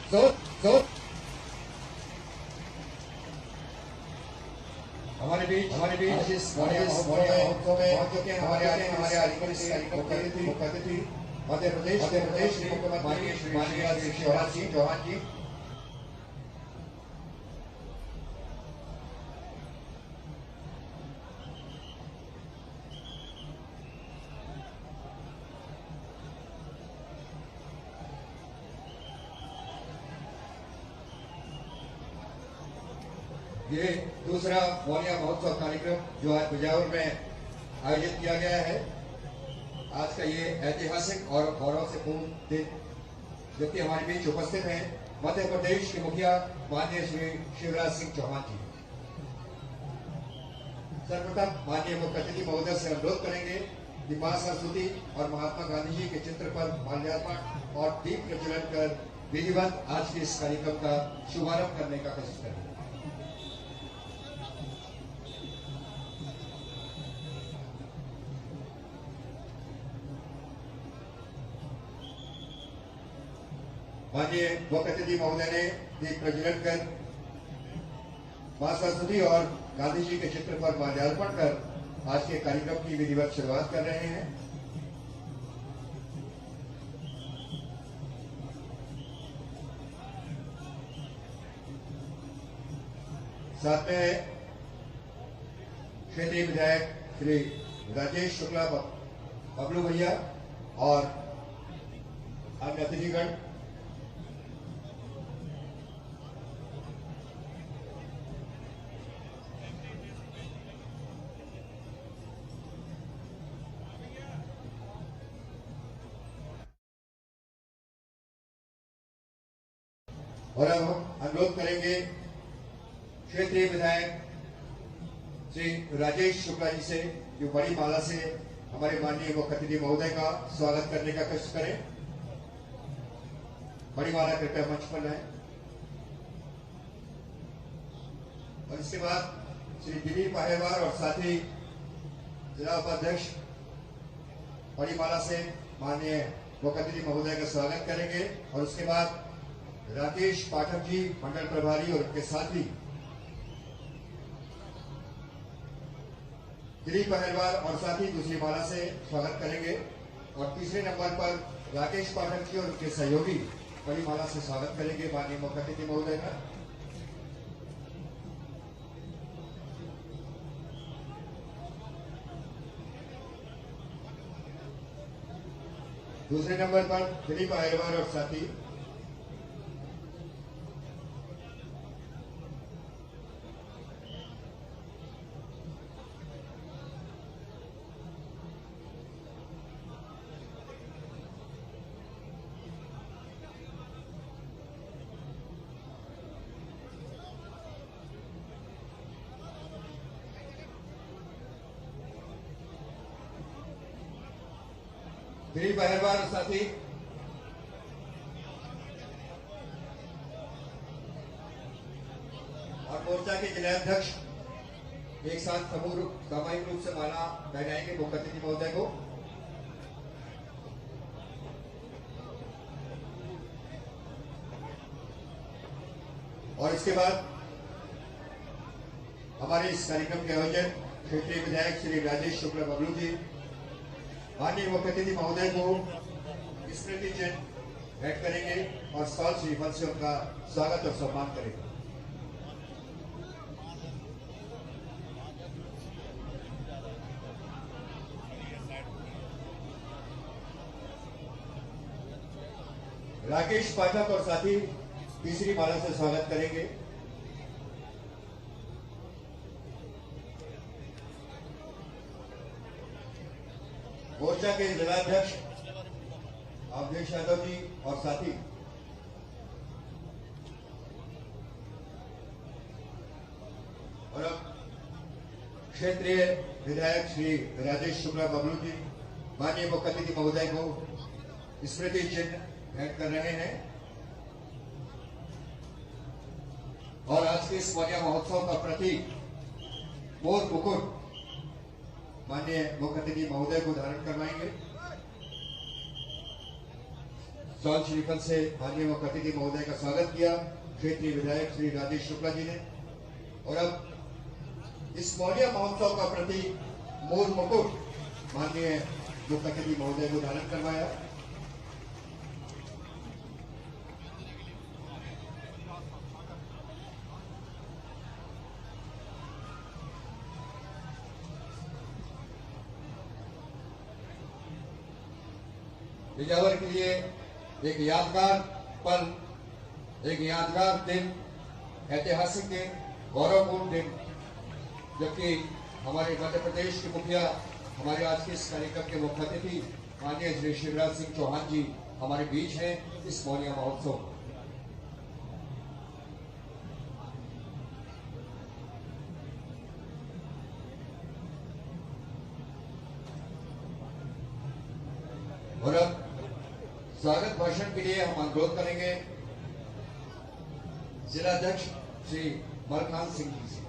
हमारे बीच इस महोत्सव में पहुंच चुके हैं हमारे कार्यक्रम मुख्य अतिथि मध्य प्रदेश के मुख्यमंत्री श्री शिवराज सिंह चौहान जी। ये दूसरा मौर्या महोत्सव कार्यक्रम जो आज बिजावर में आयोजित किया गया है। आज का ये ऐतिहासिक और गौरव से पूर्ण दिन, जबकि हमारे बीच उपस्थित हैं मध्य प्रदेश के मुखिया माननीय श्री शिवराज सिंह चौहान जी। सर्वप्रथम माननीय मुख्य अतिथि महोदय से अनुरोध करेंगे कि मां सरस्वती और महात्मा गांधी जी के चित्र पर माल्यार्पण और दीप प्रज्वलन कर विधिवत आज के इस कार्यक्रम का शुभारंभ करने का कोशिश करें। माननीय मुख्य अतिथि महोदय ने दीप प्रज्वलन कर मां सरस्वती और गांधी जी के चित्र पर माल्यार्पण कर आज के कार्यक्रम की विधिवत शुरुआत कर रहे हैं। साथ में क्षेत्रीय विधायक श्री राजेश शुक्ला बबलू भैया और अन्य अतिथिगण। और अब हम अनुरोध करेंगे क्षेत्रीय विधायक श्री राजेश शुक्ला जी से जो बड़ी माला से हमारे माननीय मुख्य अतिथि महोदय का स्वागत करने का कष्ट करें। बड़ी माला कृपया मंच पर लाएं। और इसके बाद श्री दिलीप पाहेवार और साथी जिला उपाध्यक्ष बड़ी माला से माननीय मुख्य अतिथि महोदय का स्वागत करेंगे। और उसके बाद राकेश पाठक जी मंडल प्रभारी और उनके साथी दिलीप पहलवार और साथी दूसरी माला से स्वागत करेंगे। और तीसरे नंबर पर राकेश पाठक जी और उनके सहयोगी बड़ी माला से स्वागत करेंगे माननीय मुख्य अतिथि महोदय का। दूसरे नंबर पर दिलीप पहलवार और साथी दिलीप पहलवार और साथी और मोर्चा के जिलाध्यक्ष एक साथ सामूहिक रूप से माला पहनाएंगे मुख्य अतिथि महोदय को। और इसके बाद हमारे इस कार्यक्रम के आयोजक क्षेत्रीय विधायक श्री राजेश शुक्ला बबलू जी माननीय मुख्य अतिथि महोदय को स्मृति चिन्ह भेंट करेंगे और स्टॉल श्रीफल से उनका स्वागत और सम्मान करेंगे। राकेश पाठक और साथी तीसरी माला से स्वागत करेंगे। मोर्चा के जिलाध्यक्ष अवधेश यादव जी और साथी और अब क्षेत्रीय विधायक श्री राजेश शुक्ला बबलू जी माननीय मुख्य अतिथि महोदय को स्मृति चिन्ह भेंट कर रहे हैं। और आज के इस मौर्या महोत्सव का प्रतीक मोर मुकुट माननीय मुख्य अतिथि महोदय को धारण करवाएंगे। स्टॉल श्रीफल से माननीय मुख्य अतिथि महोदय का स्वागत किया क्षेत्रीय विधायक श्री राजेश शुक्ला जी ने। और अब इस मौर्य महोत्सव का प्रतीक मोर मुकुट माननीय मुख्य अतिथि महोदय को धारण करवाया। बिजावर के लिए एक यादगार पल, एक यादगार दिन, ऐतिहासिक दिन, गौरवपूर्ण दिन, जबकि हमारे मध्य प्रदेश के मुखिया, हमारे आज के इस कार्यक्रम के मुख्य अतिथि माननीय श्री शिवराज सिंह चौहान जी हमारे बीच हैं इस मौर्य महोत्सव। और अब स्वागत भाषण के लिए हम अनुरोध करेंगे जिलाध्यक्ष श्री मलखान सिंह जी से।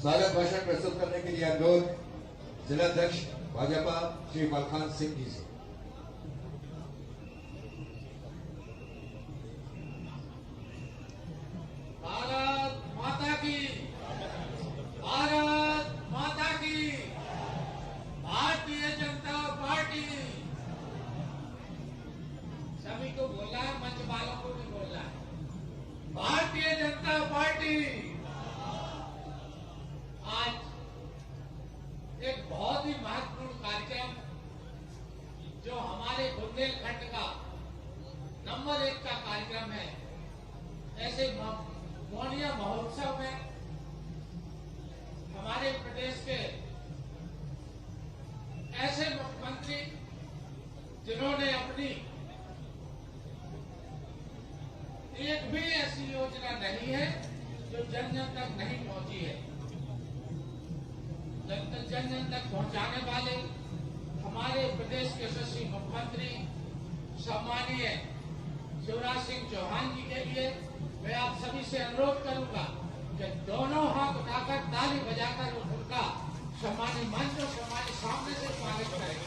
स्वागत भाषण प्रस्तुत करने के लिए अनुरोध जिलाध्यक्ष भाजपा श्री मलखान सिंह जी से। भारत माता की, भारत माता की, भारतीय जनता पार्टी। सभी को बोलना है, मंच वालों को भी बोलना है। भारतीय जनता पार्टी आज एक बहुत ही महत्वपूर्ण कार्यक्रम, जो हमारे बुंदेलखंड का नंबर 1 का कार्यक्रम है, ऐसे मौर्य महोत्सव में हमारे प्रदेश के ऐसे मुख्यमंत्री जिन्होंने अपनी एक भी ऐसी योजना नहीं है जो जन जन तक नहीं पहुंची है, जन जन तक पहुंचाने वाले हमारे प्रदेश के यशस्वी मुख्यमंत्री सम्मानीय शिवराज सिंह चौहान जी के लिए मैं आप सभी से अनुरोध करूंगा कि दोनों हाथ उठाकर ताली बजाकर उनका सम्मानी मंच और सम्मानी सामने से स्वागत करें।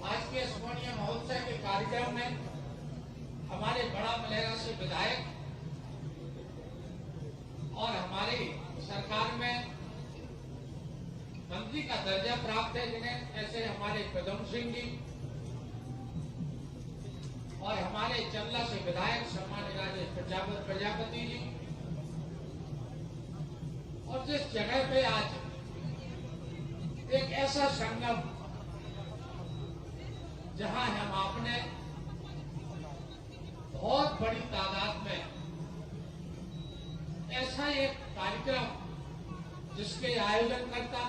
आज के मौर्य महोत्सव के कार्यक्रम में हमारे बड़ा मलेरा से विधायक और हमारी सरकार में मंत्री का दर्जा प्राप्त है, जिन्हें ऐसे हमारे पदम सिंह जी और हमारे चंदला से विधायक सम्मानित राजेश प्रजापति जी। और जिस जगह पे आज एक ऐसा संगम, जहां हम आपने बहुत बड़ी तादाद में ऐसा एक कार्यक्रम जिसके आयोजन करता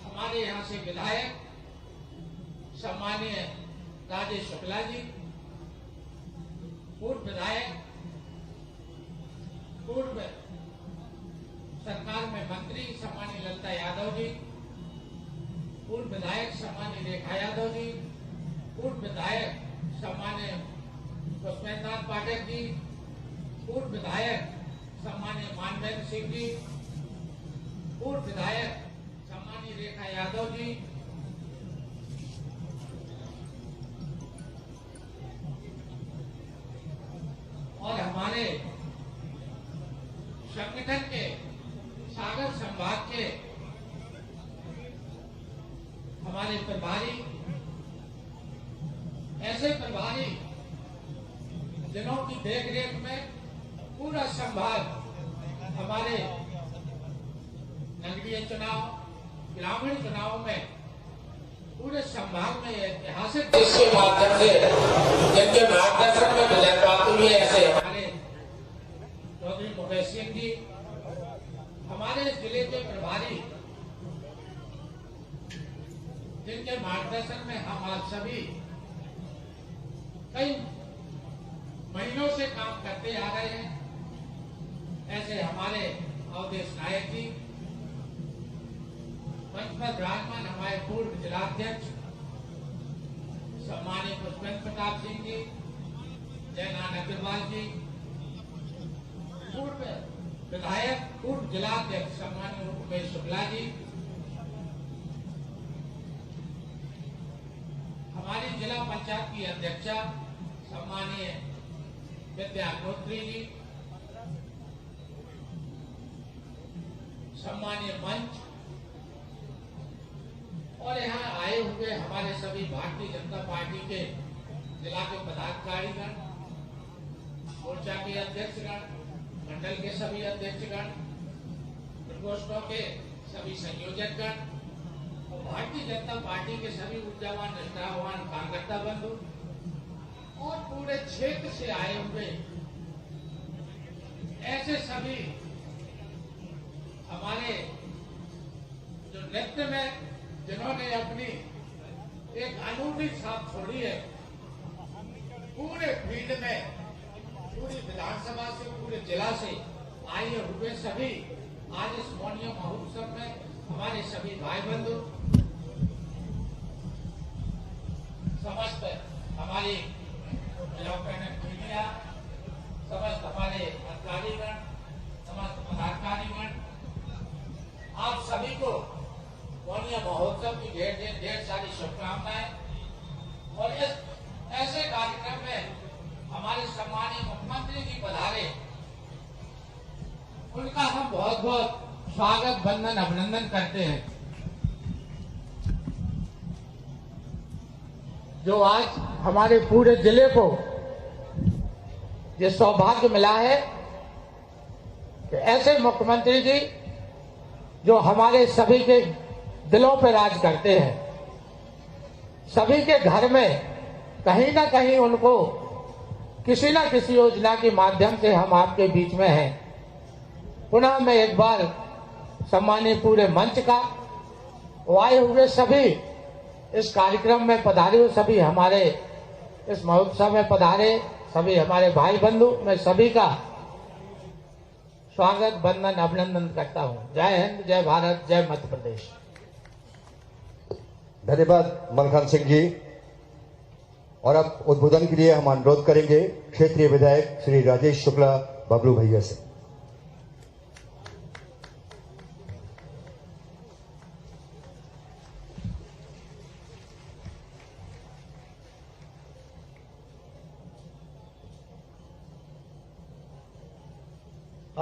हमारे यहाँ से विधायक सम्मानीय राजेश शुक्ला जी, पूर्व विधायक, पूर्व सरकार में मंत्री सम्मानीय ललिता यादव जी, पूर्व विधायक सम्मानीय रेखा यादव जी, पूर्व विधायक सम्मानीय पुष्पेंद्र पाठक जी, पूर्व विधायक सम्मानीय मानवेंद्र सिंह जी, पूर्व विधायक सम्मानीय रेखा यादव जी, और हमारे संगठन के सागर संभाग के हमारे प्रभारी, ऐसे प्रभारी जिन्हों की देखरेख में पूरा संभाग हमारे नगरीय चुनाव, ग्रामीण चुनाव में पूरे संभाग में ऐतिहासिक इसके माध्यम से जिनके मार्गदर्शन में विजय प्राप्त हुई है, ऐसे हमारे चौधरी मुकेश सिंह जी, हमारे जिले के प्रभारी, जिनके मार्गदर्शन में हम आज सभी कई महीनों से काम करते आ रहे हैं। ऐसे हमारे अवधेश नायक जी, मंच पर विराजमान हमारे पूर्व जिलाध्यक्ष सम्मानित पुष्पेंद्र प्रताप सिंह जी, जयनाथ अग्रवाल जी, पूर्व विधायक पूर्व जिलाध्यक्ष सम्मानित उमेश शुक्ला जी, हमारी जिला पंचायत की अध्यक्षा सम्मानीय विद्या अग्निहोत्री जी, सम्मानीय मंच और यहाँ आए हुए हमारे सभी भारतीय जनता पार्टी के जिला के पदाधिकारीगण, मोर्चा के अध्यक्षगण, मंडल के सभी अध्यक्षगण, प्रकोष्ठों के सभी संयोजकगण और भारतीय जनता पार्टी के सभी ऊर्जावान निष्ठावान कार्यकर्ता बंधु और पूरे क्षेत्र से आए हुए ऐसे सभी हमारे जो नृत्य में जिन्होंने अपनी एक अनूठी छाप छोड़ी है, पूरे फील्ड में, पूरी विधानसभा से, पूरे जिला से आए हुए सभी आज इस मौनी महोत्सव में हमारे सभी भाई बंधु, समस्त हमारी मीडिया, समस्त हमारे अधिकारीगण, समस्त पदाधिकारीगण, आप सभी को मौनी महोत्सव की ढेर सारी शुभकामनाएं। और इस ऐसे कार्यक्रम में हमारे सम्मानीय मुख्यमंत्री जी पधारे, उनका हम बहुत बहुत स्वागत, वंदन, अभिनंदन करते हैं। जो आज हमारे पूरे जिले को ये सौभाग्य मिला है कि ऐसे मुख्यमंत्री जी जो हमारे सभी के दिलों पर राज करते हैं, सभी के घर में कहीं ना कहीं उनको किसी न किसी योजना के माध्यम से हम आपके बीच में हैं। पुनः मैं एक बार सम्मानीय पूरे मंच का, आए हुए सभी इस कार्यक्रम में पधारे हुए सभी हमारे इस महोत्सव में पधारे सभी हमारे भाई बंधु, मैं सभी का स्वागत, वंदन, अभिनंदन करता हूं। जय हिंद, जय भारत, जय मध्य प्रदेश। धन्यवाद मलखान सिंह जी। और अब उद्बोधन के लिए हम अनुरोध करेंगे क्षेत्रीय विधायक श्री राजेश शुक्ला बबलू भैया से।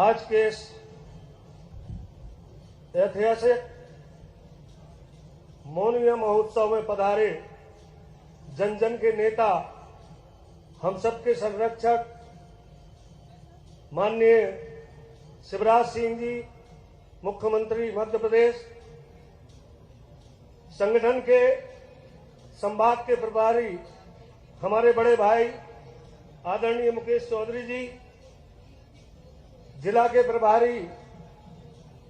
आज के इस ऐतिहासिक मौनी महोत्सव में पधारे जन जन के नेता, हम सबके संरक्षक माननीय शिवराज सिंह जी, मुख्यमंत्री मध्य प्रदेश, संगठन के संभाग के प्रभारी हमारे बड़े भाई आदरणीय मुकेश चौधरी जी, जिला के प्रभारी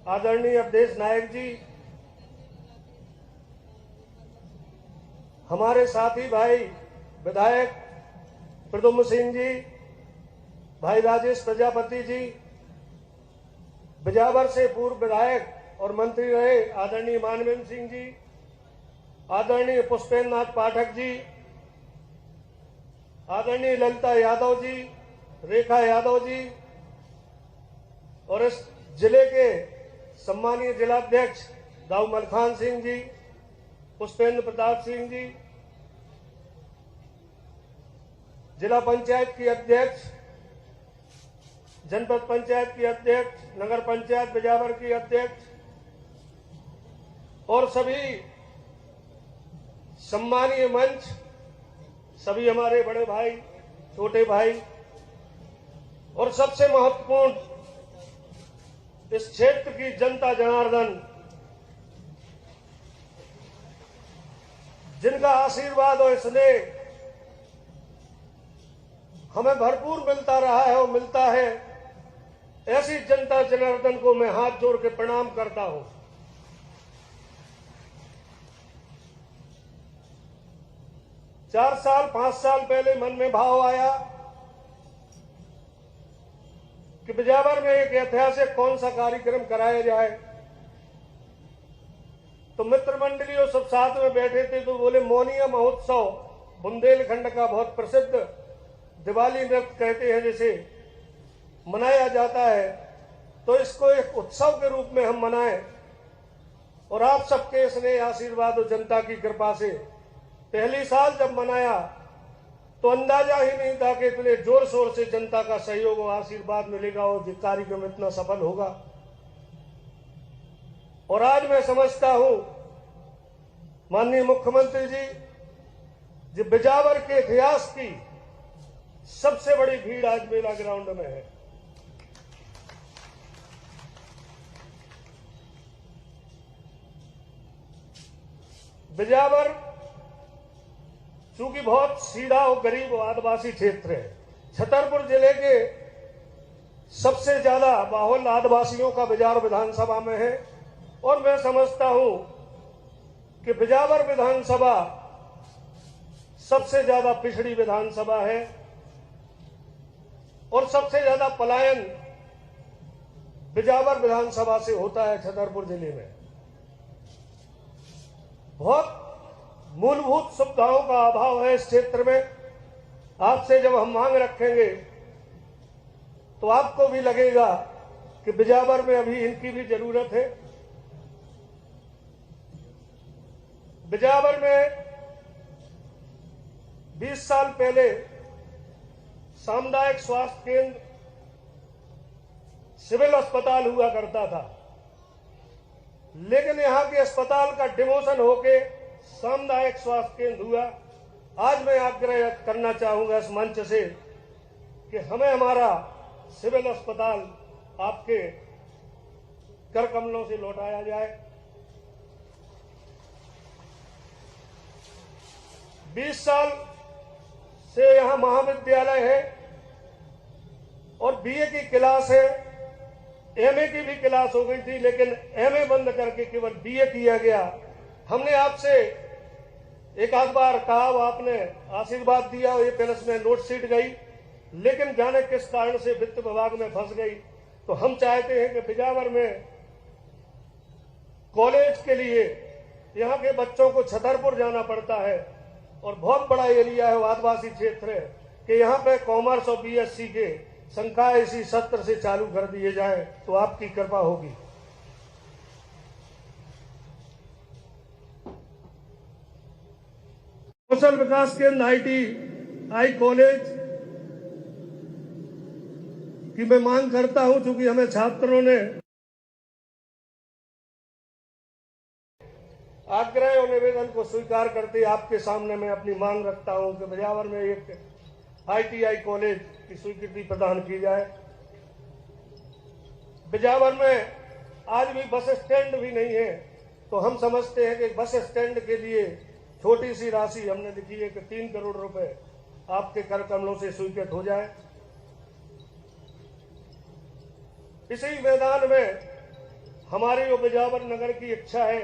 आदरणीय अवधेश नायक जी, हमारे साथी भाई विधायक प्रद्युम्न सिंह जी, भाई राजेश प्रजापति जी, बिजावर से पूर्व विधायक और मंत्री रहे आदरणीय मानवेंद्र सिंह जी, आदरणीय पुष्पेंद्र नाथ पाठक जी, आदरणीय ललिता यादव जी, रेखा यादव जी और इस जिले के सम्मानीय जिलाध्यक्ष दाऊ मलखान सिंह जी, पुष्पेंद्र प्रताप सिंह जी, जिला पंचायत की अध्यक्ष, जनपद पंचायत की अध्यक्ष, नगर पंचायत बिजावर की अध्यक्ष और सभी सम्मानीय मंच, सभी हमारे बड़े भाई, छोटे भाई और सबसे महत्वपूर्ण इस क्षेत्र की जनता जनार्दन, जिनका आशीर्वाद और स्नेह हमें भरपूर मिलता रहा है और मिलता है, ऐसी जनता जनार्दन को मैं हाथ जोड़ के प्रणाम करता हूं। चार साल 5 साल पहले मन में भाव आया कि बिजावर में एक ऐतिहासिक कौन सा कार्यक्रम कराया जाए। तो मित्र मंडलियों सब साथ में बैठे थे तो बोले मोनिया महोत्सव बुंदेलखंड का बहुत प्रसिद्ध दिवाली नृत्य कहते हैं जिसे मनाया जाता है, तो इसको एक उत्सव के रूप में हम मनाएं और आप सबके स्नेह आशीर्वाद और जनता की कृपा से पहली साल जब मनाया तो अंदाजा ही नहीं था कि इतने जोर शोर से जनता का सहयोग और आशीर्वाद मिलेगा और ये कार्यक्रम इतना सफल होगा। और आज मैं समझता हूं माननीय मुख्यमंत्री जी बिजावर के इतिहास की सबसे बड़ी भीड़ आज मेला ग्राउंड में है। बिजावर चूंकि बहुत सीधा और गरीब और आदिवासी क्षेत्र है, छतरपुर जिले के सबसे ज्यादा बाहुल आदिवासियों का बिजावर विधानसभा में है और मैं समझता हूं कि बिजावर विधानसभा सबसे ज्यादा पिछड़ी विधानसभा है और सबसे ज्यादा पलायन बिजावर विधानसभा से होता है। छतरपुर जिले में बहुत मूलभूत सुविधाओं का अभाव है इस क्षेत्र में। आपसे जब हम मांग रखेंगे तो आपको भी लगेगा कि बिजावर में अभी इनकी भी जरूरत है। बिजावर में 20 साल पहले सामुदायिक स्वास्थ्य केंद्र सिविल अस्पताल हुआ करता था, लेकिन यहां के अस्पताल का डिमोशन होके सामुदायिक स्वास्थ्य केंद्र हुआ। आज मैं आग्रह करना चाहूंगा इस मंच से कि हमें हमारा सिविल अस्पताल आपके कर कमलों से लौटाया जाए। 20 साल से यहां महाविद्यालय है और बीए की क्लास है, एमए की भी क्लास हो गई थी, लेकिन एमए बंद करके केवल बीए किया गया। हमने आपसे एक आध बार कहा, आपने आशीर्वाद दिया, ये प्लस में नोट शीट गई, लेकिन जाने किस कारण से वित्त विभाग में फंस गई। तो हम चाहते हैं कि बिजावर में कॉलेज के लिए यहाँ के बच्चों को छतरपुर जाना पड़ता है और बहुत बड़ा एरिया है, आदिवासी क्षेत्र है, कि यहाँ पे कॉमर्स और बीएससी के संकाय इसी सत्र से चालू कर दिए जाए तो आपकी कृपा होगी। कौशल विकास केंद्र ITI कॉलेज की मैं मांग करता हूं, चूंकि हमें छात्रों ने आग्रह और निवेदन को स्वीकार करते आपके सामने मैं अपनी मांग रखता हूं कि बिजावर में एक ITI कॉलेज की स्वीकृति प्रदान की जाए। बिजावर में आज भी बस स्टैंड भी नहीं है, तो हम समझते हैं कि बस स्टैंड के लिए छोटी सी राशि हमने लिखी है कि 3 करोड़ रुपए आपके कर कमलों से स्वीकृत हो जाए। इसी मैदान में हमारी और बिजावर नगर की इच्छा है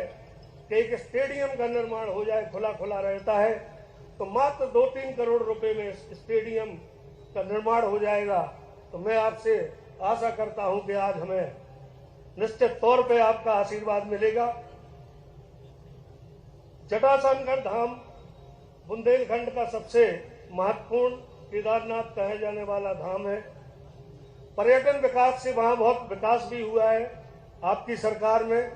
कि एक स्टेडियम का निर्माण हो जाए, खुला खुला रहता है, तो मात्र 2-3 करोड़ रुपए में स्टेडियम का निर्माण हो जाएगा। तो मैं आपसे आशा करता हूं कि आज हमें निश्चित तौर पे आपका आशीर्वाद मिलेगा। जटाशंकर धाम बुंदेलखंड का सबसे महत्वपूर्ण केदारनाथ कहे जाने वाला धाम है। पर्यटन विकास से वहां बहुत विकास भी हुआ है आपकी सरकार में।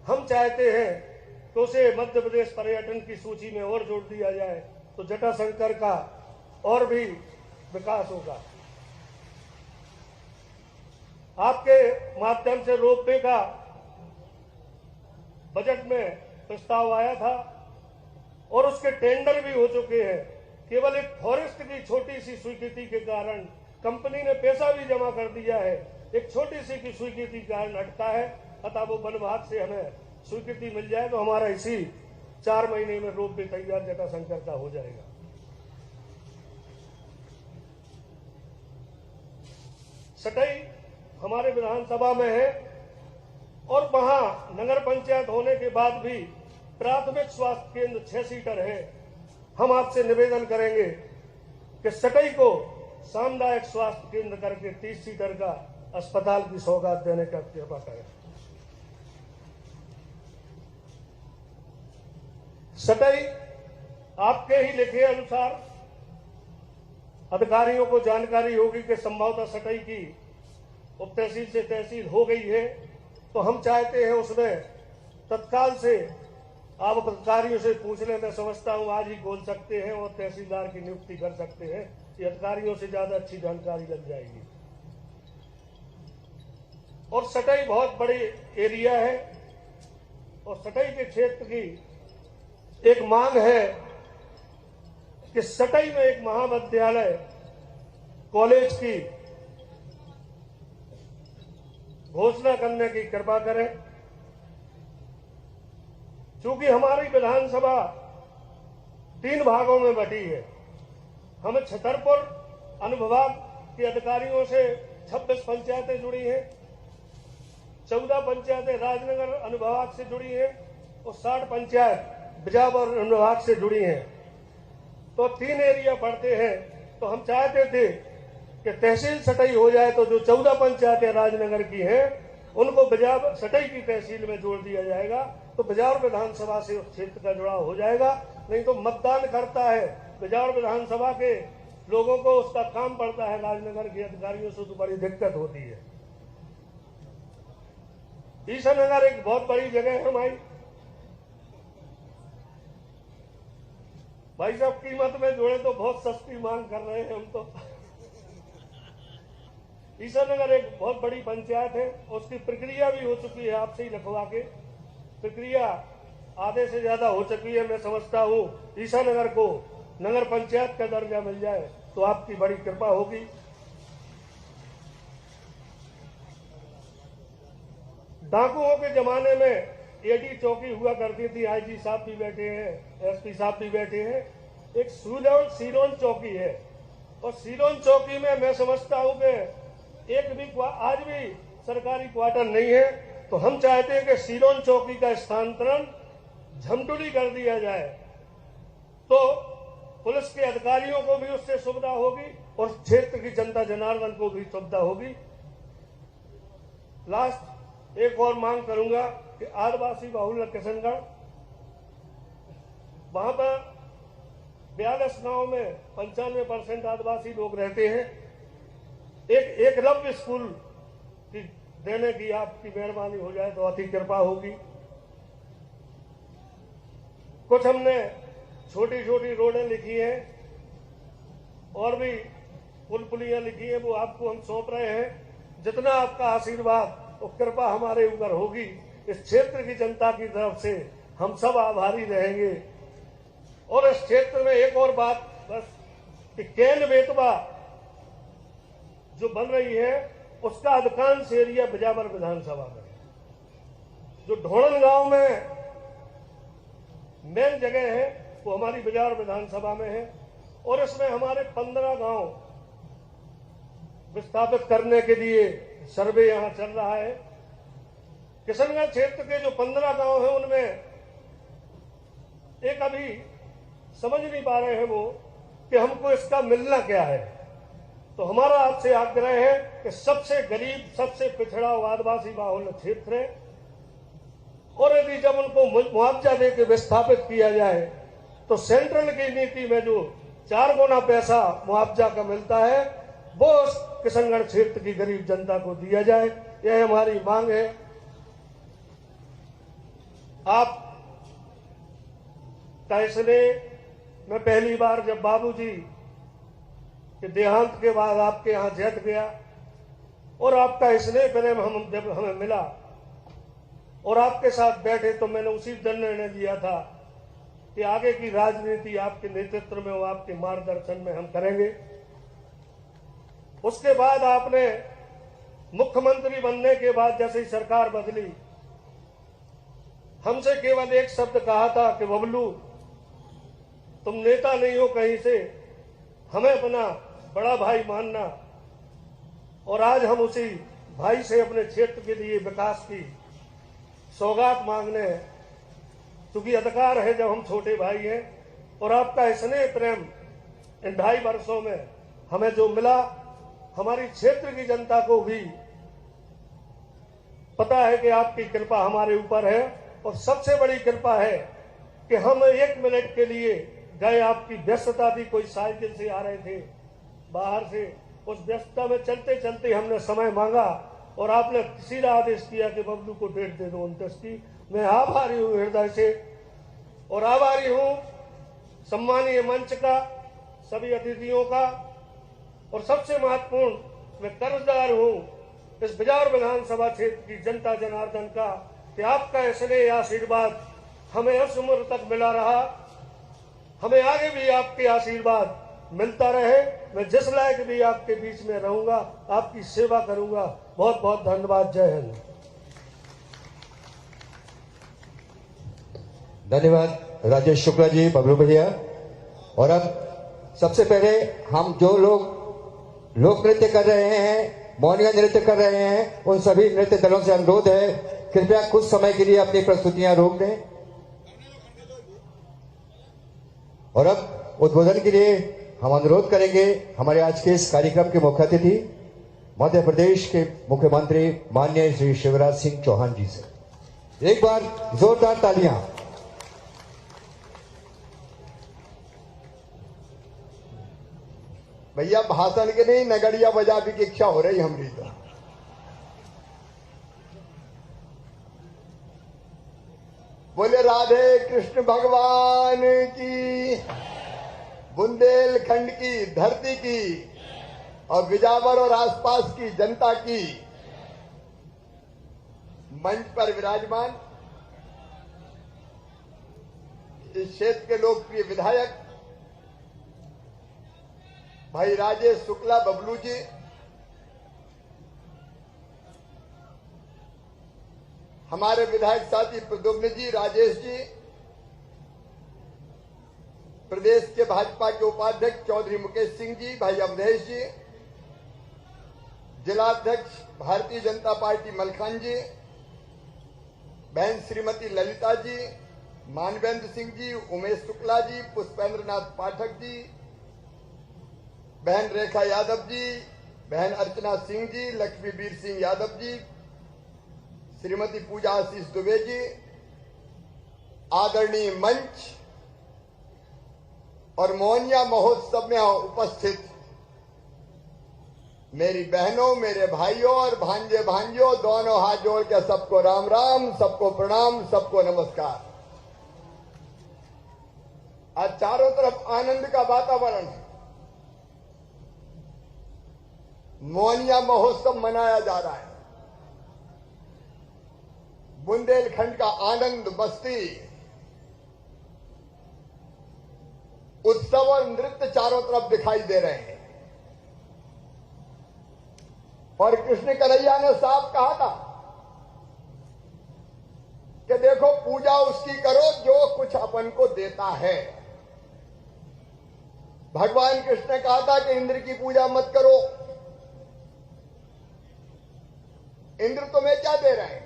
हम चाहते हैं तो उसे मध्य प्रदेश पर्यटन की सूची में और जोड़ दिया जाए तो जटाशंकर का और भी विकास होगा। आपके माध्यम से रोपवे का बजट में प्रस्ताव आया था और उसके टेंडर भी हो चुके हैं। केवल एक फॉरेस्ट की छोटी सी स्वीकृति के कारण कंपनी ने पैसा भी जमा कर दिया है, एक छोटी सी की स्वीकृति के कारण अटका है। अतः वो वन विभाग से हमें स्वीकृति मिल जाए तो हमारा इसी 4 महीने में रोपवे तैयार जटाशंकर का हो जाएगा। सटई हमारे विधानसभा में है और वहां नगर पंचायत होने के बाद भी प्राथमिक स्वास्थ्य केंद्र 6 सीटर है। हम आपसे निवेदन करेंगे कि सटई को सामुदायिक स्वास्थ्य केंद्र करके 30 सीटर का अस्पताल की सौगात देने का कृपा करें। सटई आपके ही लिखे अनुसार अधिकारियों को जानकारी होगी कि संभवतः सटई की उप तहसील से तहसील हो गई है, तो हम चाहते हैं उसमें तत्काल से आप अधिकारियों से पूछ लें। मैं समझता हूं आज ही बोल सकते हैं और तहसीलदार की नियुक्ति कर सकते हैं। ये अधिकारियों से ज्यादा अच्छी जानकारी लग जाएगी। और सटई बहुत बड़ी एरिया है और सटई के क्षेत्र की एक मांग है कि सटई में एक महाविद्यालय कॉलेज की घोषणा करने की कृपा करें। चूंकि हमारी विधानसभा 3 भागों में बटी है, हम छतरपुर अनुविभाग के अधिकारियों से 26 पंचायतें जुड़ी हैं, 14 पंचायतें राजनगर अनुविभाग से जुड़ी हैं और 60 पंचायत बिजावर अनुविभाग से जुड़ी हैं। तो 3 एरिया पड़ते हैं। तो हम चाहते थे कि तहसील सटई हो जाए तो जो 14 पंचायतें राजनगर की हैं उनको बिजावर सटई की तहसील में जोड़ दिया जाएगा, तो बिजावर विधानसभा से उस क्षेत्र का जुड़ाव हो जाएगा। नहीं तो मतदान करता है बिजावर विधानसभा के लोगों को, उसका काम पड़ता है राजनगर के अधिकारियों से, तो बड़ी दिक्कत होती है। ईसानगर एक बहुत बड़ी जगह है हमारी। भाई साहब कीमत में जोड़े तो बहुत सस्ती मांग कर रहे हैं हम तो। ईसानगर एक बहुत बड़ी पंचायत है, उसकी प्रक्रिया भी हो चुकी है, आपसे ही लिखवा के प्रक्रिया आधे से ज्यादा हो चुकी है। मैं समझता हूं ईसानगर को नगर पंचायत का दर्जा मिल जाए तो आपकी बड़ी कृपा होगी। डाकुओं के जमाने में एडी चौकी हुआ करती थी, आईजी साहब भी बैठे हैं, एसपी साहब भी बैठे हैं। एक सीरोन चौकी है और सीरोन चौकी में मैं समझता हूं कि एक भी आज भी सरकारी क्वार्टर नहीं है। तो हम चाहते हैं कि सीरोन चौकी का स्थानांतरण झमटुली कर दिया जाए, तो पुलिस के अधिकारियों को भी उससे सुविधा होगी और क्षेत्र की जनता जनार्दन को भी सुविधा होगी। लास्ट एक और मांग करूंगा कि आदिवासी बहुल किशनगढ़, वहां पर 42 गांव में 95% आदिवासी लोग रहते हैं। एक एकलव्य स्कूल की देने की आपकी मेहरबानी हो जाए तो अति कृपा होगी। कुछ हमने छोटी छोटी रोडें लिखी हैं और भी पुल पुलियां लिखी हैं, वो आपको हम सौंप रहे हैं। जितना आपका आशीर्वाद और कृपा हमारे ऊपर होगी, इस क्षेत्र की जनता की तरफ से हम सब आभारी रहेंगे। और इस क्षेत्र में एक और बात बस कि केन बेतवा जो बन रही है उसका अधिकांश एरिया बिजावर विधानसभा में है। जो ढोड़न गांव में मेन जगह है वो हमारी बिजावर विधानसभा में है और इसमें हमारे 15 गांव विस्थापित करने के लिए सर्वे यहां चल रहा है। किशनगढ़ क्षेत्र के जो 15 गांव हैं उनमें एक अभी समझ नहीं पा रहे हैं वो कि हमको इसका मिलना क्या है। तो हमारा आपसे आग्रह है कि सबसे गरीब, सबसे पिछड़ा आदिवासी बाहुल्य क्षेत्र है और यदि जब उनको मुआवजा देकर विस्थापित किया जाए तो सेंट्रल की नीति में जो 4 गुना पैसा मुआवजा का मिलता है वो किशनगढ़ क्षेत्र की गरीब जनता को दिया जाए, यह हमारी मांग है। आप फैसले में पहली बार जब बाबूजी के देहांत के बाद आपके यहां जैत गया और आपका स्नेह प्रेम जब हमें मिला और आपके साथ बैठे तो मैंने उसी दिन निर्णय लिया था कि आगे की राजनीति आपके नेतृत्व में और आपके मार्गदर्शन में हम करेंगे। उसके बाद आपने मुख्यमंत्री बनने के बाद जैसे ही सरकार बदली, हमसे केवल एक शब्द कहा था कि बबलू तुम नेता नहीं हो कहीं से, हमें अपना बड़ा भाई मानना। और आज हम उसी भाई से अपने क्षेत्र के लिए विकास की सौगात मांगने हैं, क्योंकि अधिकार है जब हम छोटे भाई हैं। और आपका स्नेह प्रेम इन 2.5 वर्षों में हमें जो मिला, हमारी क्षेत्र की जनता को भी पता है कि आपकी कृपा हमारे ऊपर है, और सबसे बड़ी कृपा है कि हम 1 मिनट के लिए गए, आपकी व्यस्तता थी, कोई साइकिल से आ रहे थे बाहर से, उस व्यस्तता में चलते चलते हमने समय मांगा और आपने सीधा आदेश किया कि बबलू को डेट दे दो 29 की। मैं आभारी हूं हृदय से, और आभारी हूं सम्मानीय मंच का, सभी अतिथियों का, और सबसे महत्वपूर्ण मैं कर्जदार हूं इस बिजार विधानसभा क्षेत्र की जनता जनार्दन का कि आपका स्नेह आशीर्वाद हमें इस उम्र तक मिला रहा, हमें आगे भी आपके आशीर्वाद मिलता रहे। मैं जिस लायक भी आपके बीच में रहूंगा, आपकी सेवा करूंगा। बहुत बहुत धन्यवाद। जय हिंद। धन्यवाद राजेश शुक्ला जी, बबलू भैया। और अब सबसे पहले हम जो लोग लोक नृत्य कर रहे हैं, मोनिया नृत्य कर रहे हैं, उन सभी नृत्य दलों से अनुरोध है कृपया कुछ समय के लिए अपनी प्रस्तुतियां रोक दें। और अब उद्बोधन के लिए हम अनुरोध करेंगे हमारे आज के इस कार्यक्रम के मुख्य अतिथि मध्य प्रदेश के मुख्यमंत्री माननीय श्री शिवराज सिंह चौहान जी से। एक बार जोरदार तालियां। भैया भाषण के नहीं, नगड़िया बजाने की इच्छा हो रही हमारी तो। बोले राधे कृष्ण भगवान की, बुंदेलखंड की धरती की और बिजावर और आसपास की जनता की। मंच पर विराजमान इस क्षेत्र के लोकप्रिय विधायक भाई राजेश शुक्ला बबलू जी, हमारे विधायक साथी प्रद्युम्न जी, राजेश जी, प्रदेश के भाजपा के उपाध्यक्ष चौधरी मुकेश सिंह जी, भाई अवधेश जी, जिलाध्यक्ष भारतीय जनता पार्टी मलखान जी, बहन श्रीमती ललिता जी, मानवेंद्र सिंह जी, उमेश शुक्ला जी, पुष्पेंद्र नाथ पाठक जी, बहन रेखा यादव जी, बहन अर्चना सिंह जी, लक्ष्मीवीर सिंह यादव जी, श्रीमती पूजा आशीष दुबे जी, आदरणीय मंच और मोहनिया महोत्सव में उपस्थित मेरी बहनों, मेरे भाइयों और भांजे भांजियों, दोनों हाथ जोड़ के सबको राम राम, सबको प्रणाम, सबको नमस्कार। आज चारों तरफ आनंद का वातावरण है। मोहनिया महोत्सव मनाया जा रहा है। बुंदेलखंड का आनंद, मस्ती, उत्सव और नृत्य चारों तरफ दिखाई दे रहे हैं। और कृष्ण कन्हैया ने साफ कहा था कि देखो पूजा उसकी करो जो कुछ अपन को देता है। भगवान कृष्ण ने कहा था कि इंद्र की पूजा मत करो। इंद्र तुम्हें क्या दे रहे हैं?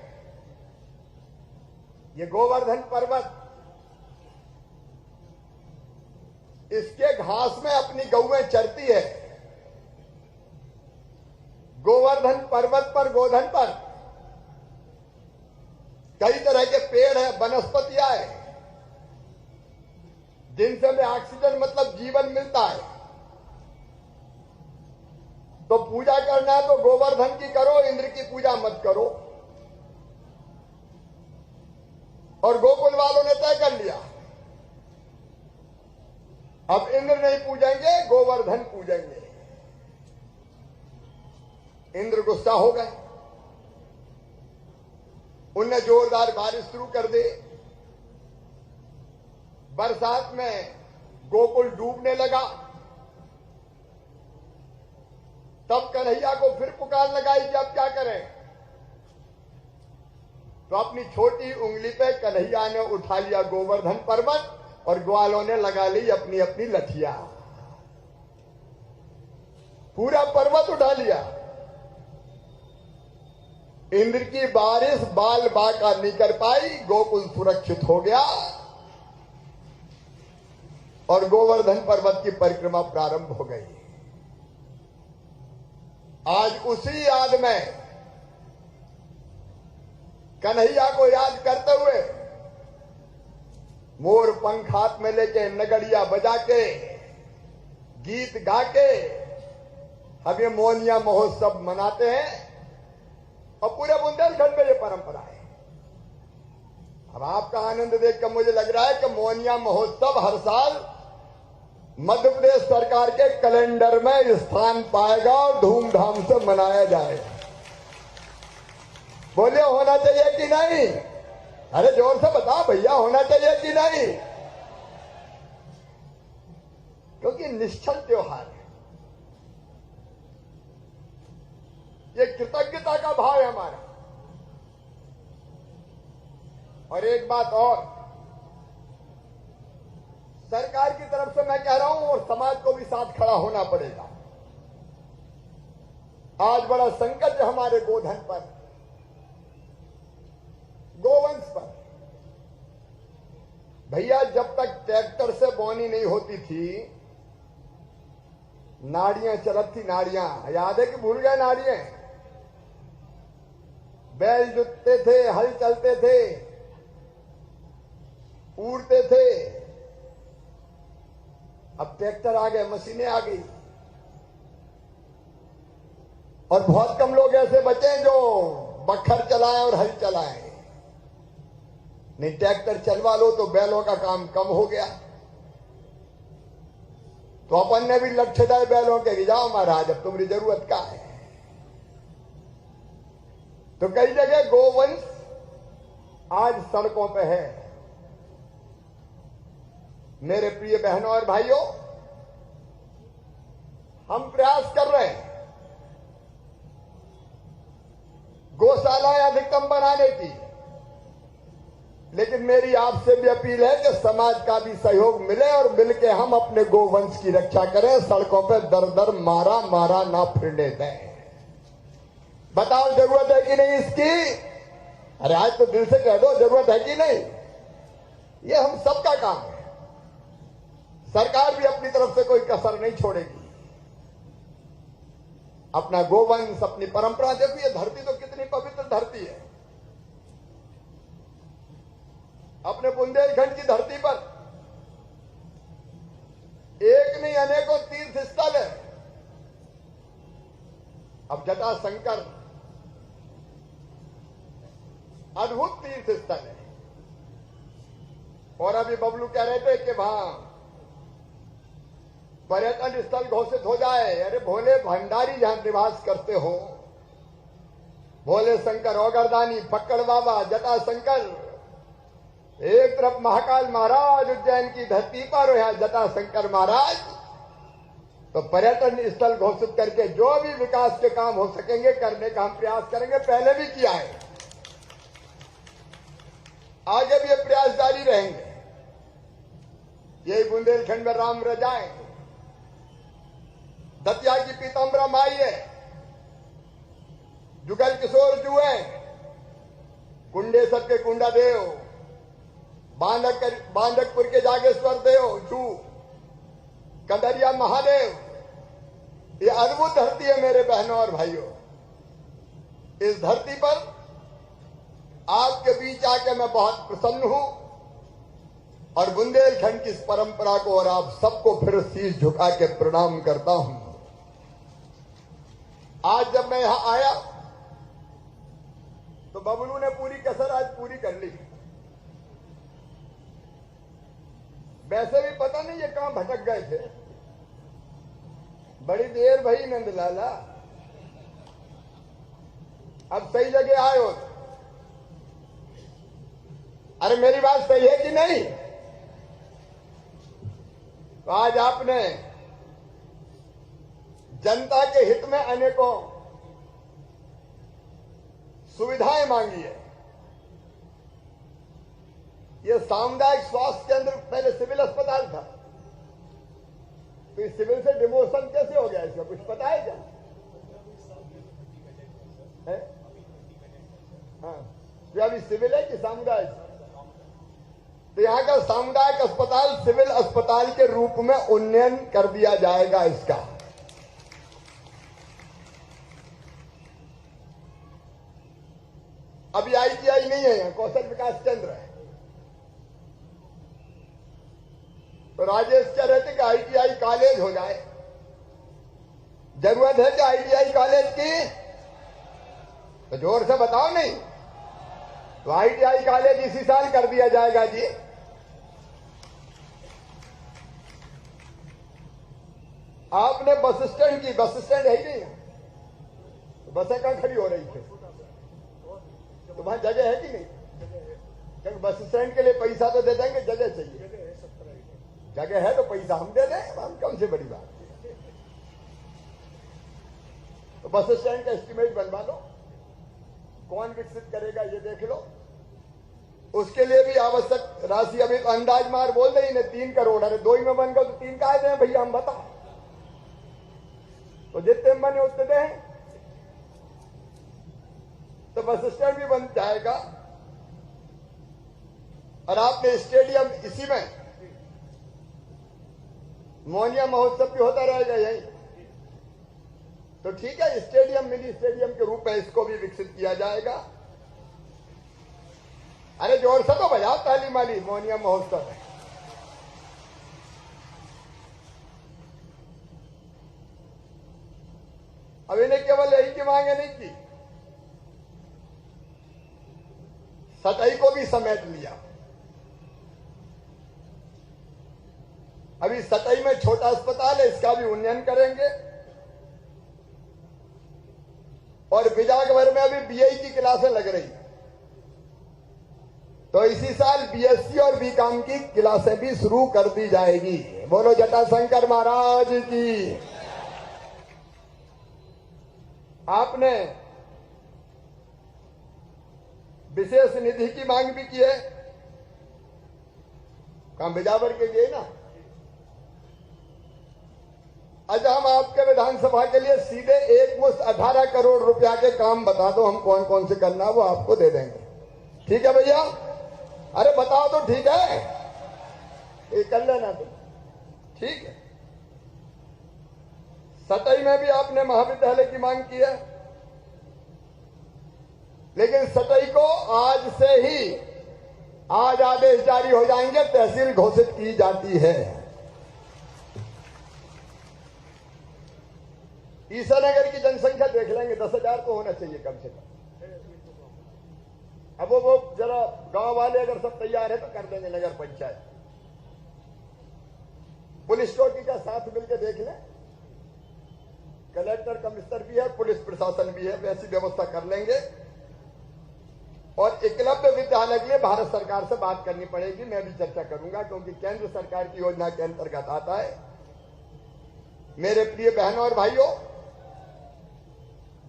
ये गोवर्धन पर्वत, इसके घास में अपनी गौएं चरती है। गोवर्धन पर्वत पर, गोधन पर कई तरह के पेड़ हैं, वनस्पतियां हैं, जिनसे हमें ऑक्सीजन मतलब जीवन मिलता है। तो पूजा करना है तो गोवर्धन की करो, इंद्र की पूजा मत करो। और गोकुल वालों ने तय कर लिया, अब इंद्र नहीं पूजेंगे, गोवर्धन पूजेंगे। इंद्र गुस्सा हो गए, उनने जोरदार बारिश शुरू कर दी। बरसात में गोकुल डूबने लगा। तब कन्हैया को फिर पुकार लगाई कि अब क्या करें। तो अपनी छोटी उंगली पे कन्हैया ने उठा लिया गोवर्धन पर्वत और ग्वालों ने लगा ली अपनी अपनी लठिया। पूरा पर्वत उठा लिया। इंद्र की बारिश बाल बाका नहीं कर पाई, गोकुल सुरक्षित हो गया और गोवर्धन पर्वत की परिक्रमा प्रारंभ हो गई। आज उसी याद में कन्हैया को याद करते हुए मोर पंख हाथ में लेके नगड़िया बजा के गीत गा के हम ये मोनिया महोत्सव मनाते हैं और पूरे बुंदेलखंड में ये परंपरा है। अब आपका आनंद देखकर मुझे लग रहा है कि मोनिया महोत्सव हर साल मध्य प्रदेश सरकार के कैलेंडर में स्थान पाएगा और धूमधाम से मनाया जाएगा। बोले होना चाहिए कि नहीं? अरे जोर से बताओ भैया, होना चाहिए कि नहीं? क्योंकि निश्चल त्योहार है, ये कृतज्ञता का भाव है हमारा। और एक बात और, सरकार की तरफ से मैं कह रहा हूं और समाज को भी साथ खड़ा होना पड़ेगा। आज बड़ा संकट है हमारे गोधन पर, गोवंश पर। भैया जब तक ट्रैक्टर से बोनी नहीं होती थी, नाड़ियां चलत थी, नाड़ियां याद है कि भूल गए? नाड़ियां, बैल जुतते थे, हल चलते थे, उड़ते थे। अब ट्रैक्टर आ गए, मशीनें आ गई और बहुत कम लोग ऐसे बचे जो बखर चलाएं और हल चलाएं। नहीं, ट्रैक्टर चलवा लो तो बैलों का काम कम हो गया। तो अपन ने भी लठ छुड़ाए बैलों के कि जाओ महाराज, अब तुम्हारी जरूरत क्या है। तो कई जगह गोवंश आज सड़कों पे है। मेरे प्रिय बहनों और भाइयों, हम प्रयास कर रहे हैं गौशालाएं अधिकतम बनाने की, लेकिन मेरी आपसे भी अपील है कि समाज का भी सहयोग मिले और मिलकर हम अपने गोवंश की रक्षा करें। सड़कों पे दर दर मारा मारा ना फिरने दें। बताओ जरूरत है कि नहीं इसकी? अरे आज तो दिल से कह दो, जरूरत है कि नहीं? ये हम सबका काम है। सरकार भी अपनी तरफ से कोई कसर नहीं छोड़ेगी। अपना गोवंश, अपनी परंपरा, देखो ये धरती तो कितनी पवित्र धरती है। अपने बुंदेलखंड की धरती पर एक नहीं अनेकों तीर्थ स्थल है। अब जटाशंकर अद्भुत तीर्थ स्थल है। और अभी बबलू कह रहे थे कि वहां पर्यटन स्थल घोषित हो जाए। अरे भोले भंडारी जहां निवास करते हो, भोले शंकर, ओगरदानी, पक्कड़ बाबा, जटाशंकर, एक तरफ महाकाल महाराज उज्जैन की धरती पर, यहां जटाशंकर महाराज, तो पर्यटन स्थल घोषित करके जो भी विकास के काम हो सकेंगे करने का हम प्रयास करेंगे। पहले भी किया है, आगे भी ये प्रयास जारी रहेंगे। यही बुंदेलखंड में राम रजाएं, दतिया की पीताम्बरा माई है, जुगल किशोर जुए, कुंडेसर के कुंडा देव, बांधकपुर के जागेश्वर देव जू, कंदरिया महादेव, ये अद्भुत धरती है मेरे बहनों और भाइयों। इस धरती पर आपके बीच आके मैं बहुत प्रसन्न हूं और बुंदेलखंड की इस परंपरा को और आप सबको फिर शीश झुका के प्रणाम करता हूं। आज जब मैं यहां आया तो बबलू ने पूरी कसर आज पूरी कर ली। वैसे भी पता नहीं ये कहां भटक गए थे, बड़ी देर भई नंदलाला, अब सही जगह आए हो। अरे मेरी बात सही है कि नहीं? तो आज आपने जनता के हित में अनेकों सुविधाएं मांगी है। ये सामुदायिक स्वास्थ्य केंद्र पहले सिविल अस्पताल था, तो इस सिविल से डिमोशन कैसे हो गया? इसका कुछ पता है क्या? हाँ, तो अभी सिविल है कि सामुदायिक? तो यहाँ का सामुदायिक अस्पताल सिविल अस्पताल के रूप में उन्नयन कर दिया जाएगा इसका। अभी ITI नहीं कौशल विकास केंद्र है। तो राजेश कह रहे थे कि आईटीआई कॉलेज हो जाए। जरूरत है कि आईटीआई कॉलेज की? तो जोर से बताओ नहीं। तो आईटीआई कॉलेज इसी साल कर दिया जाएगा जी। आपने बस स्टैंड की, बस स्टैंड है ही नहीं, तो बसें कहां खड़ी हो रही थी? तो वहां जगह है कि नहीं? क्योंकि बस स्टैंड के लिए पैसा तो दे देंगे, जगह चाहिए। जगह है तो पैसा हम दे दें, हम कम से बड़ी बात। तो बस स्टैंड का एस्टीमेट बनवा लो, कौन विकसित करेगा ये देख लो। उसके लिए भी आवश्यक राशि अभी तो अंदाज मार बोल रही ने 3 करोड़। अरे 2 ही में बन गए तो 3 का दें भैया, हम बताओ। तो जितने में बने उतने दें। तो बस स्टैंड भी बन जाएगा और आपने स्टेडियम इसी में मोहनिया महोत्सव भी होता रहेगा यही। तो ठीक है, स्टेडियम मिनी स्टेडियम के रूप में इसको भी विकसित किया जाएगा। अरे जोर से तो बजाओ ताली माली, मोहनिया महोत्सव है। अब इन्हें केवल यही की मांगे नहीं की, सतही को भी समेट लिया। अभी सतही में छोटा अस्पताल है, इसका भी उन्नयन करेंगे। और बिजागभर में अभी बीए की क्लासें लग रही, तो इसी साल बीएससी और बीकॉम की क्लासें भी शुरू कर दी जाएगी। बोलो जटाशंकर महाराज की। आपने विशेष निधि की मांग भी की है, काम बिजावर के लिए ना। आज हम आपके विधानसभा के लिए सीधे एक मुश्त 18 करोड़ रुपया के काम बता दो, हम कौन कौन से करना वो आपको दे देंगे। ठीक है भैया? अरे बताओ तो ठीक है, ये कर लेना तुम। ठीक है। सतही में भी आपने महाविद्यालय की मांग की है, लेकिन सतही को आज से ही आज आदेश जारी हो जाएंगे, तहसील घोषित की जाती है। ईसानगर की जनसंख्या देख लेंगे, 10,000 तो होना चाहिए कम से कम। अब वो जरा गांव वाले अगर सब तैयार है तो कर देंगे नगर पंचायत। पुलिस चौकी का साथ मिलकर देख लें, कलेक्टर कमिश्नर भी है, पुलिस प्रशासन भी है, वैसी व्यवस्था कर लेंगे। और एकलव्य विद्यालय के लिए भारत सरकार से बात करनी पड़ेगी, मैं भी चर्चा करूंगा, क्योंकि केंद्र सरकार की योजना के अंतर्गत आता है। मेरे प्रिय बहनों और भाइयों,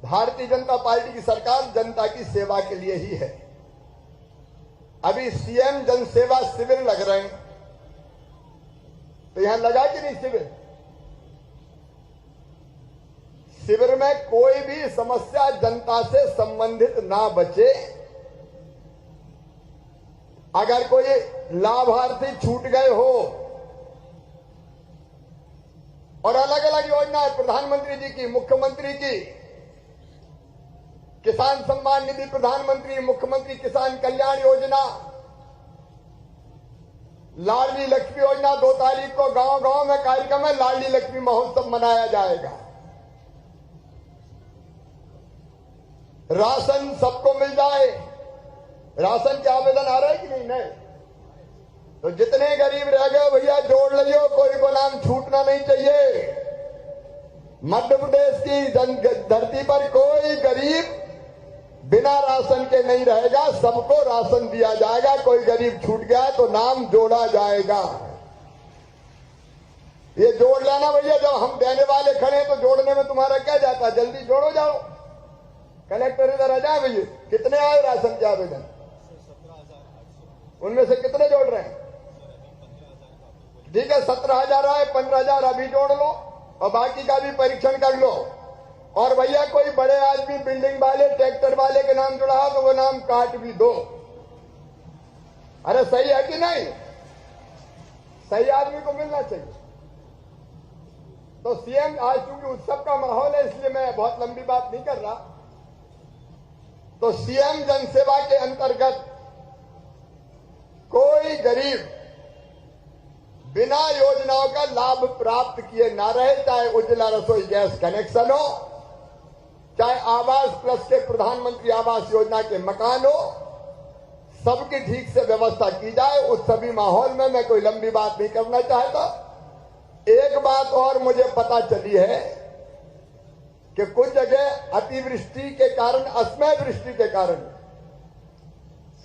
भारतीय जनता पार्टी की सरकार जनता की सेवा के लिए ही है। अभी सीएम जन सेवा शिविर लग रहे हैं, तो यहां लगा कि नहीं शिविर? शिविर में कोई भी समस्या जनता से संबंधित ना बचे। अगर कोई लाभार्थी छूट गए हो, और अलग अलग योजना है प्रधानमंत्री जी की, मुख्यमंत्री की, किसान सम्मान निधि प्रधानमंत्री, मुख्यमंत्री किसान कल्याण योजना, लाडली लक्ष्मी योजना। 2 तारीख को गांव गांव में कार्यक्रम है, लाडली लक्ष्मी महोत्सव मनाया जाएगा। राशन सबको मिल जाए। राशन के आवेदन आ रहा है कि नहीं? नहीं। तो जितने गरीब रह गए भैया जोड़ लियो, कोई को नाम छूटना नहीं चाहिए। मध्य प्रदेश की धरती पर कोई गरीब बिना राशन के नहीं रहेगा, सबको राशन दिया जाएगा। कोई गरीब छूट गया तो नाम जोड़ा जाएगा। ये जोड़ लेना भैया, जब हम देने वाले खड़े तो जोड़ने में तुम्हारा क्या जाता है? जल्दी जोड़ो जाओ। कलेक्टर इधर आ जाए भैया, कितने आए राशन के आवेदन? उनमें से कितने जोड़ रहे हैं? ठीक है, 17,000 आए, 15,000 अभी जोड़ लो और बाकी का भी परीक्षण कर लो। और भैया कोई बड़े आदमी, बिल्डिंग वाले, ट्रैक्टर वाले के नाम जुड़ा तो वो नाम काट भी दो। अरे सही है कि नहीं? सही आदमी को मिलना चाहिए। तो सीएम, आज चूंकि उत्सव का माहौल है इसलिए मैं बहुत लंबी बात नहीं कर रहा। तो सीएम जनसेवा के अंतर्गत गरीब बिना योजनाओं का लाभ प्राप्त किए ना रहे, चाहे उज्ज्वला रसोई गैस कनेक्शन हो, चाहे आवास प्लस के प्रधानमंत्री आवास योजना के मकान हो, सबकी ठीक से व्यवस्था की जाए। उस सभी माहौल में मैं कोई लंबी बात नहीं करना चाहता। एक बात और मुझे पता चली है कि कुछ जगह अतिवृष्टि के कारण, असमय वृष्टि के कारण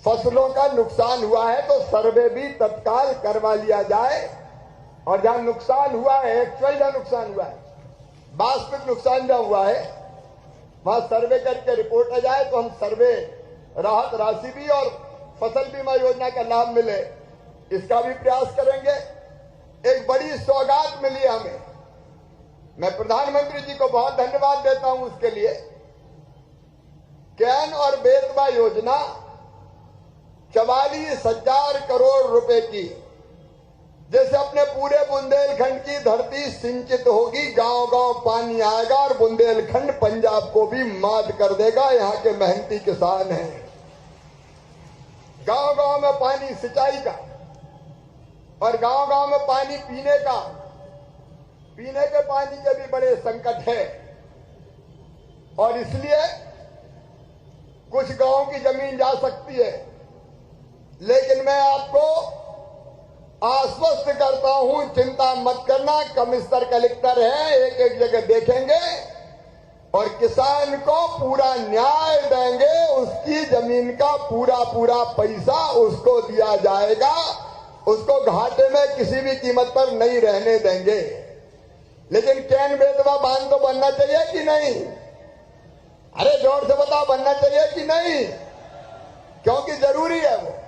फसलों का नुकसान हुआ है, तो सर्वे भी तत्काल करवा लिया जाए। और जहां नुकसान हुआ है, एक्चुअल जहां नुकसान हुआ है, वास्तविक नुकसान जहां हुआ है, वहां सर्वे करके रिपोर्ट आ जाए तो हम सर्वे राहत राशि भी और फसल बीमा योजना का लाभ मिले, इसका भी प्रयास करेंगे। एक बड़ी सौगात मिली हमें, मैं प्रधानमंत्री जी को बहुत धन्यवाद देता हूं उसके लिए। कैन और बेतवा योजना 44,000 करोड़ रुपए की, जैसे अपने पूरे बुंदेलखंड की धरती सिंचित होगी, गांव गांव पानी आएगा और बुंदेलखंड पंजाब को भी मात कर देगा। यहां के मेहनती किसान हैं, गांव गांव में पानी सिंचाई का और गांव गांव में पानी पीने का, पीने के पानी के भी बड़े संकट है। और इसलिए कुछ गांव की जमीन जा सकती है, लेकिन मैं आपको आश्वस्त करता हूं, चिंता मत करना, कमिश्नर कलेक्टर है, एक एक जगह देखेंगे और किसान को पूरा न्याय देंगे। उसकी जमीन का पूरा पूरा पैसा उसको दिया जाएगा, उसको घाटे में किसी भी कीमत पर नहीं रहने देंगे। लेकिन कैन बेतवा बांध तो बनना चाहिए कि नहीं? अरे जोर से बताओ, बनना चाहिए कि नहीं? क्योंकि जरूरी है वो,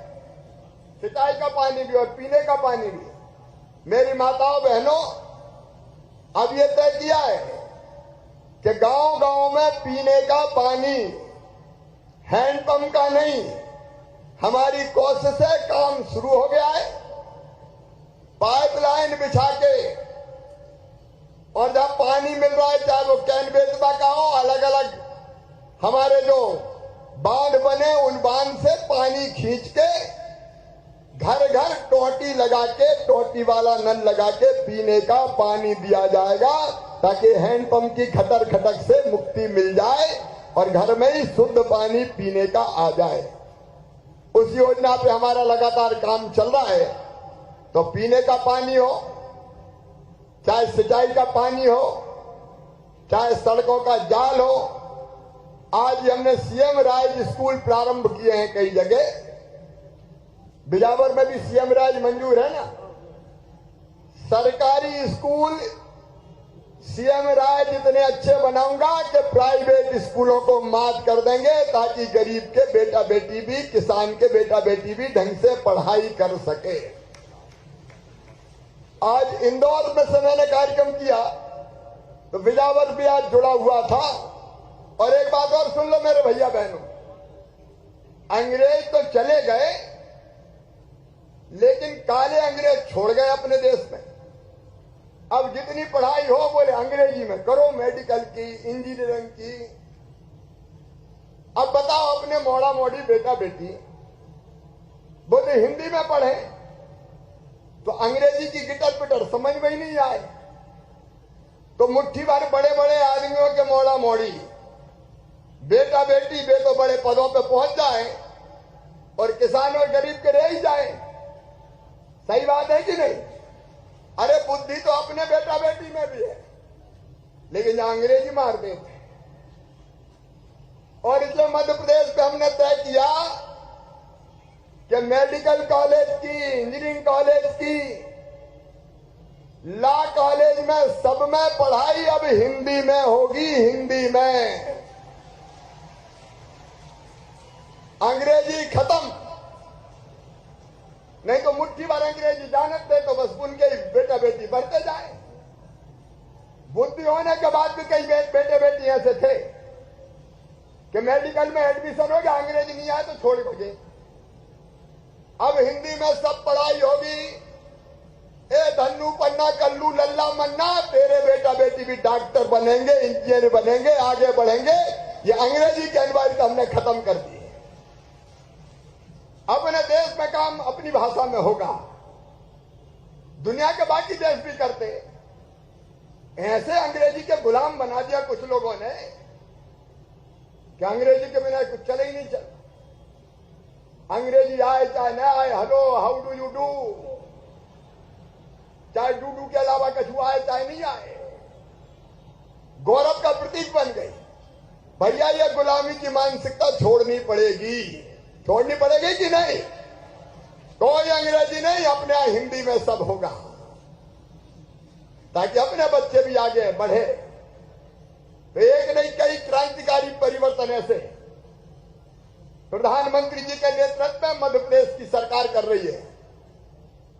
सिंचाई का पानी भी और पीने का पानी भी। मेरी माताओं बहनों, अब ये तय किया है कि गांव गांव में पीने का पानी हैंडपंप का नहीं, हमारी कोशिश से काम शुरू हो गया है। पाइपलाइन बिछा के और जहां पानी मिल रहा है, चाहे वो कैन बेतवा का हो, अलग अलग हमारे जो बांध बने, उन बांध से पानी खींच के घर घर टोटी लगा के, टोटी वाला नल लगा के पीने का पानी दिया जाएगा, ताकि हैंडपंप की खटर खटक से मुक्ति मिल जाए और घर में ही शुद्ध पानी पीने का आ जाए। उस योजना पे हमारा लगातार काम चल रहा है। तो पीने का पानी हो, चाहे सिंचाई का पानी हो, चाहे सड़कों का जाल हो। आज हमने सीएम राज स्कूल प्रारंभ किए हैं कई जगह, बिजावर में भी सीएम राज मंजूर है ना। सरकारी स्कूल सीएम राज इतने अच्छे बनाऊंगा कि प्राइवेट स्कूलों को मात कर देंगे, ताकि गरीब के बेटा बेटी भी, किसान के बेटा बेटी भी ढंग से पढ़ाई कर सके। आज इंदौर में से मैंने कार्यक्रम किया तो बिजावर भी आज जुड़ा हुआ था। और एक बात और सुन लो मेरे भैया बहनों, अंग्रेज तो चले गए, लेकिन काले अंग्रेज छोड़ गए अपने देश में। अब जितनी पढ़ाई हो बोले अंग्रेजी में करो, मेडिकल की, इंजीनियरिंग की। अब बताओ अपने मोड़ा मोड़ी बेटा बेटी बोले हिंदी में पढ़े तो अंग्रेजी की गिटर पिटर समझ में ही नहीं आए। तो मुट्ठी भर बड़े बड़े आदमियों के मोड़ा मोड़ी बेटा बेटी बे तो बड़े पदों पे पहुंच जाए और किसान और गरीब के रह ही जाए। सही बात है कि नहीं? अरे बुद्धि तो अपने बेटा बेटी में भी है, लेकिन जहां अंग्रेजी मार देते। और इसलिए मध्य प्रदेश पे हमने तय किया कि मेडिकल कॉलेज की, इंजीनियरिंग कॉलेज की, लॉ कॉलेज में, सब में पढ़ाई अब हिंदी में होगी, हिंदी में। अंग्रेजी खत्म। नहीं तो मुट्ठी भर अंग्रेजी जानते तो बस उनके बेटा बेटी बढ़ते जाए। बुद्धि होने के बाद भी कई बेटे बेटी ऐसे थे कि मेडिकल में एडमिशन हो गया, अंग्रेजी नहीं आया तो छोड़ भगे। अब हिंदी में सब पढ़ाई होगी। ए धन्नू पन्ना कल्लू लल्ला मन्ना, तेरे बेटा बेटी भी डॉक्टर बनेंगे, इंजीनियर बनेंगे, आगे बढ़ेंगे। ये अंग्रेजी की अनिवार्यता हमने खत्म कर दी। अपने देश में काम अपनी भाषा में होगा। दुनिया के बाकी देश भी करते। ऐसे अंग्रेजी के गुलाम बना दिया कुछ लोगों ने कि अंग्रेजी के बिना कुछ चले ही नहीं चल। अंग्रेजी आए चाहे न आए, hello how do you do, चाहे डू के अलावा कछु आए चाहे नहीं आए, गौरव का प्रतीक बन गई। भैया ये गुलामी की मानसिकता छोड़नी पड़ेगी। छोड़नी पड़ेगी कि नहीं? कोई अंग्रेजी नहीं, अपने यहाँ हिंदी में सब होगा, ताकि अपने बच्चे भी आगे बढ़े। तो एक नहीं कई क्रांतिकारी परिवर्तन ऐसे प्रधानमंत्री जी के नेतृत्व में मध्य प्रदेश की सरकार कर रही है।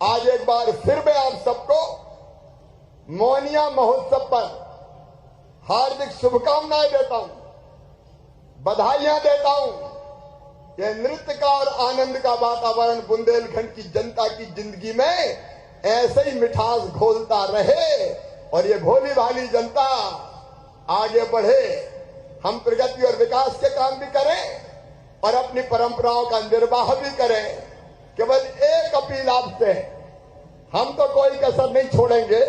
आज एक बार फिर मैं आप सबको मोनिया महोत्सव पर हार्दिक शुभकामनाएं देता हूं, बधाइयां देता हूं। यह नृत्य का और आनंद का वातावरण बुंदेलखंड की जनता की जिंदगी में ऐसे ही मिठास घोलता रहे और ये भोली भाली जनता आगे बढ़े। हम प्रगति और विकास के काम भी करें और अपनी परंपराओं का निर्वाह भी करें। केवल एक अपील आपसे, हम तो कोई कसर नहीं छोड़ेंगे,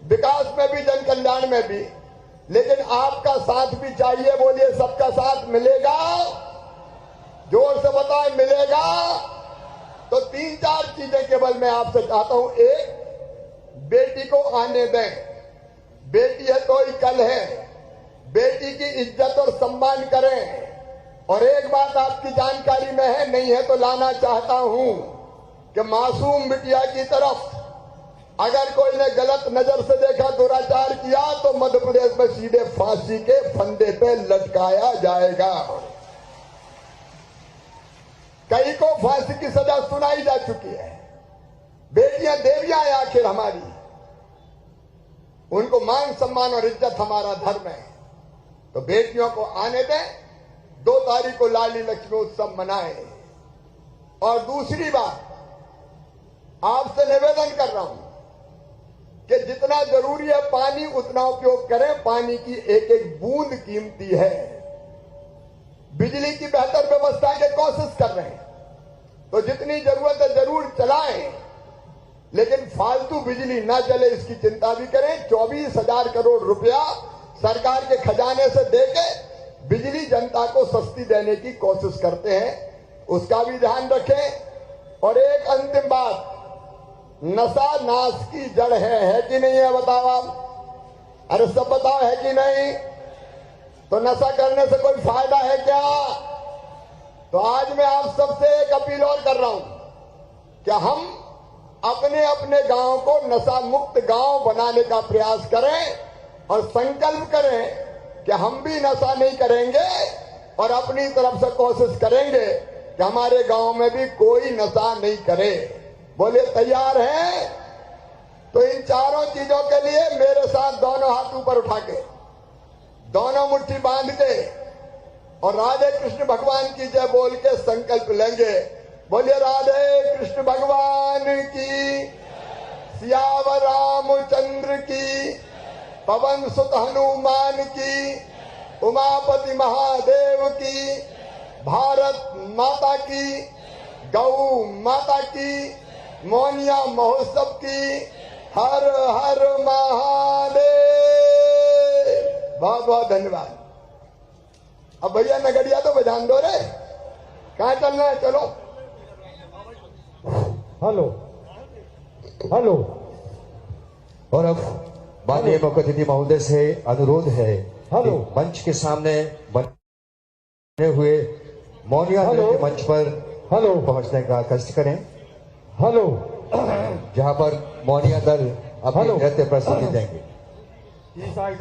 विकास में भी जन कल्याण में भी, लेकिन आपका साथ भी चाहिए। बोलिए सबका साथ मिलेगा? जोर से बताएं, मिलेगा? तो 3-4 चीजें केवल मैं आपसे चाहता हूं। एक, बेटी को आने दें। बेटी है तो ही कल है। बेटी की इज्जत और सम्मान करें। और एक बात आपकी जानकारी में है, नहीं है तो लाना चाहता हूं कि मासूम बिटिया की तरफ अगर कोई ने गलत नजर से देखा, दुराचार किया, तो मध्य प्रदेश में सीधे फांसी के फंदे पे लटकाया जाएगा। कई को फांसी की सजा सुनाई जा चुकी है। बेटियां देवियां हैं आखिर हमारी, उनको मान सम्मान और इज्जत हमारा धर्म है। तो बेटियों को आने दें। 2 तारीख को लाडली लक्ष्मी उत्सव मनाएं। और दूसरी बात, आपसे निवेदन कर रहा हूं कि जितना जरूरी है पानी उतना उपयोग करें। पानी की एक एक बूंद कीमती है। बिजली की बेहतर व्यवस्था की कोशिश कर रहे हैं, तो जितनी जरूरत है जरूर चलाएं, लेकिन फालतू बिजली ना जले इसकी चिंता भी करें। 24,000 करोड़ रुपया सरकार के खजाने से देके बिजली जनता को सस्ती देने की कोशिश करते हैं, उसका भी ध्यान रखें। और एक अंतिम बात, नशा नाश की जड़ है कि नहीं है? बताओ आप। अरे सब बताओ, है कि नहीं? तो नशा करने से कोई फायदा है क्या? तो आज मैं आप सबसे एक अपील और कर रहा हूं कि हम अपने अपने गांव को नशा मुक्त गांव बनाने का प्रयास करें और संकल्प करें कि हम भी नशा नहीं करेंगे और अपनी तरफ से कोशिश करेंगे कि हमारे गांव में भी कोई नशा नहीं करे। बोले तैयार हैं? तो इन चारों चीजों के लिए मेरे साथ दोनों हाथ ऊपर उठा के, दोनों मुट्ठी बांध के और राधे कृष्ण भगवान की जय बोल के संकल्प लेंगे। बोलिए राधे कृष्ण भगवान की, सियावर रामचंद्र की, पवन सुत हनुमान की, उमापति महादेव की, भारत माता की, गौ माता की, मोनिया महोत्सव की। हर हर महादेव। बहुत बहुत धन्यवाद। अब भैया नगड़िया तो बजान दो रे, कहाँ चलना है? चलो। Hello hello. और अब माननीय मुख्य अतिथि महोदय से अनुरोध है हेलो। कि मंच के सामने बने हुए मोनिया हेलो। के मंच पर हेलो पहुंचने का कष्ट करें, हेलो। जहां पर मोनिया दल अपनी हेलो। नृत्य प्रस्तुति देंगे। ये साइड